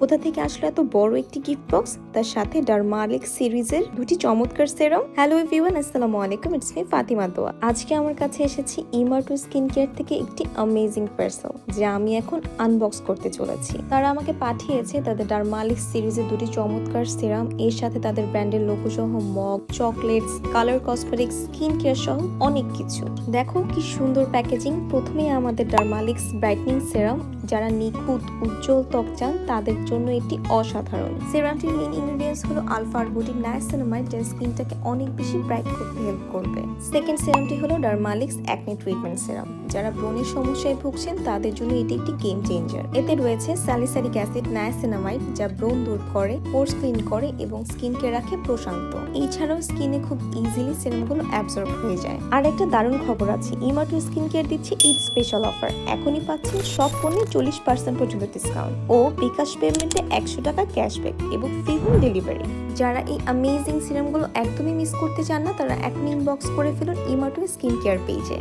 কোথা থেকে আসলো এত বড় একটি গিফট বক্স, তার সাথে ডারমালিক্স সিরিজের দুটি চমৎকার সেরাম। হ্যালো এভরিওয়ান, আসসালামু আলাইকুম, ইটস মি ফাতিমা দোয়া। আজকে আমার কাছে এসেছি ইমার্টু স্কিন কেয়ার থেকে একটি অ্যামেজিং পার্সেল, যা আমি এখন আনবক্স করতে চলেছি। তারা আমাকে পাঠিয়েছে তাদের ডারমালিক্স সিরিজের দুটি চমৎকার সেরাম, এর সাথে তাদের ব্র্যান্ডের লোগো সহ mug, chocolates, colour cosmetics, skin care সহ অনেক কিছু। দেখো কি সুন্দর প্যাকেজিং। প্রথমেই আমাদের ডারমালিক্স ব্রাইটনিং সেরাম, যারা নিখুঁত উজ্জ্বল ত্বক চান তাদের জন্য এটি অসাধারণ। সেরামটির মেইন ইনগ্রেডিয়েন্টস হলো আলফা আরবুটিন নায়াসিনামাইড, যা স্কিনটাকে অনেক বেশি ব্রাইট করতে হেল্প করবে। সেকেন্ড সেরামটি হলো ডারমালিক্স অ্যাকনে ট্রিটমেন্ট সেরাম, যারা ব্রণের সমস্যায় ভুগছেন তাদের জন্য এটি একটি গেম চেঞ্জার। এতে রয়েছে স্যালিসাইলিক অ্যাসিড নায়াসিনামাইড, যা ব্রণ দূর করে, পোর্স ক্লিন করে এবং স্কিনকে রাখে প্রশান্ত। এছাড়াও স্কিনে খুব ইজিলি সেরামগুলো অ্যাবজর্ব হয়ে যায়। আর একটা দারুণ খবর আছে, ইমার্টু স্কিন কেয়ার দিচ্ছে ঈদ স্পেশাল অফার। এখনই পাচ্ছেন সব পণ্যে 40% পর্যন্ত ডিসকাউন্ট ও বিকাশ পেমেন্টে 100 টাকা ক্যাশব্যাক এবং ফ্রি হোম ডেলিভারি। যারা এই অ্যামেজিং সিরামগুলো একদমই মিস করতে চান না, তারা এখন ইনবক্স করে ফেলুন ইমার্টু স্কিন কেয়ার পেজে।